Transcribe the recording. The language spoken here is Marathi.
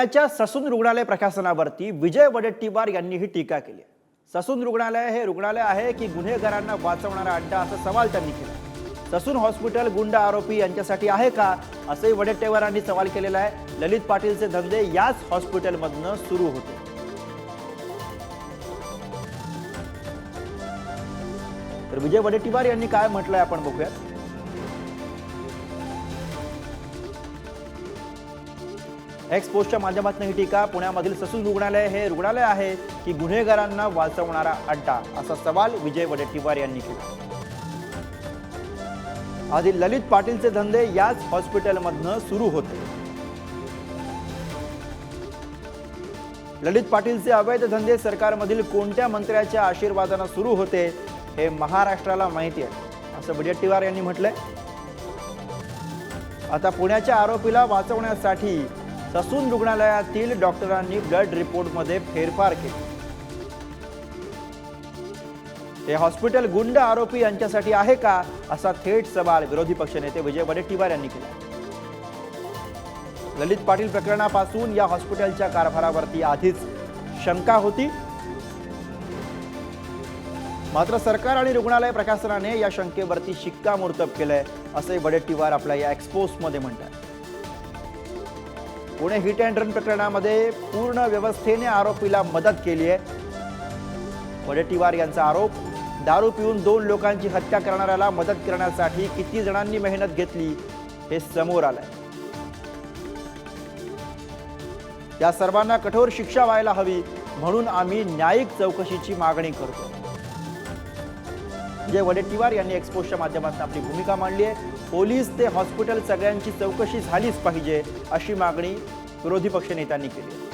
पुण्याच्या ससून रुग्णालय प्रशासनावरती विजय वडेट्टीवार यांनी ही टीका केली आहे। ससून रुग्णालय हे रुग्णालय आहे की गुन्हेगारांना वाचवणारा अड्डा, असा सवाल त्यांनी केला। ससून हॉस्पिटल गुंड आरोपी यांच्यासाठी आहे का, असे वडेट्टीवारांनी सवाल केलेला आहे। ललित पाटीलचे धंदे याच हॉस्पिटलमधून सुरू होते। तर विजय वडेट्टीवार यांनी काय म्हटलंय आपण बघूया। एक्सपोजच्या माध्यमातून ही टीका। पुण्यामधील ससून रुग्णालय हे रुग्णालय आहे की गुन्हेगारांना वाचवणारा अड्डा, असा सवाल विजय वडेट्टीवार यांनी केला। आधी ललित पाटीलचे धंदे याच हॉस्पिटलमधून सुरू होते। ललित पाटीलचे अवैध धंदे सरकारमधील कोणत्या मंत्र्याच्या आशीर्वादाने सुरू होते हे महाराष्ट्राला माहिती आहे, असं वडेट्टीवार यांनी म्हटलंय। आता पुण्याच्या आरोपीला वाचवण्यासाठी ससून रुग्णालयातील डॉक्टरांनी ब्लड रिपोर्टमध्ये फेरफार केले। हे हॉस्पिटल गुंड आरोपी यांच्यासाठी आहे का, असा थेट सवाल विरोधी पक्षनेते विजय वडेट्टीवार यांनी केला। ललित पाटील प्रकरणापासून या हॉस्पिटलच्या कारभारावरती आधीच शंका होती, मात्र सरकार आणि रुग्णालय प्रशासनाने या शंकेवरती शिक्कामोर्तब केलंय, असे वडेट्टीवार आपल्या या एक्सपोजमध्ये म्हणतात। पुणे हिट अँड रन प्रकरणामध्ये पूर्ण व्यवस्थेने आरोपीला मदत केली आहे। वडेट्टीवार यांचा आरोप, दारू पिऊन 2 लोकांची हत्या करणाऱ्याला मदत करण्यासाठी किती जणांनी मेहनत घेतली हे समोर आलंय। या सर्वांना कठोर शिक्षा व्हायला हवी, म्हणून आम्ही न्यायिक चौकशीची मागणी करतो। विजय वडेट्टीवार यांनी एक्सपोजच्या माध्यमातून आपली भूमिका मांडली आहे। पोलीस ते हॉस्पिटल सगळ्यांची चौकशी झालीच पाहिजे, अशी मागणी विरोधी पक्षनेत्यांनी केली आहे।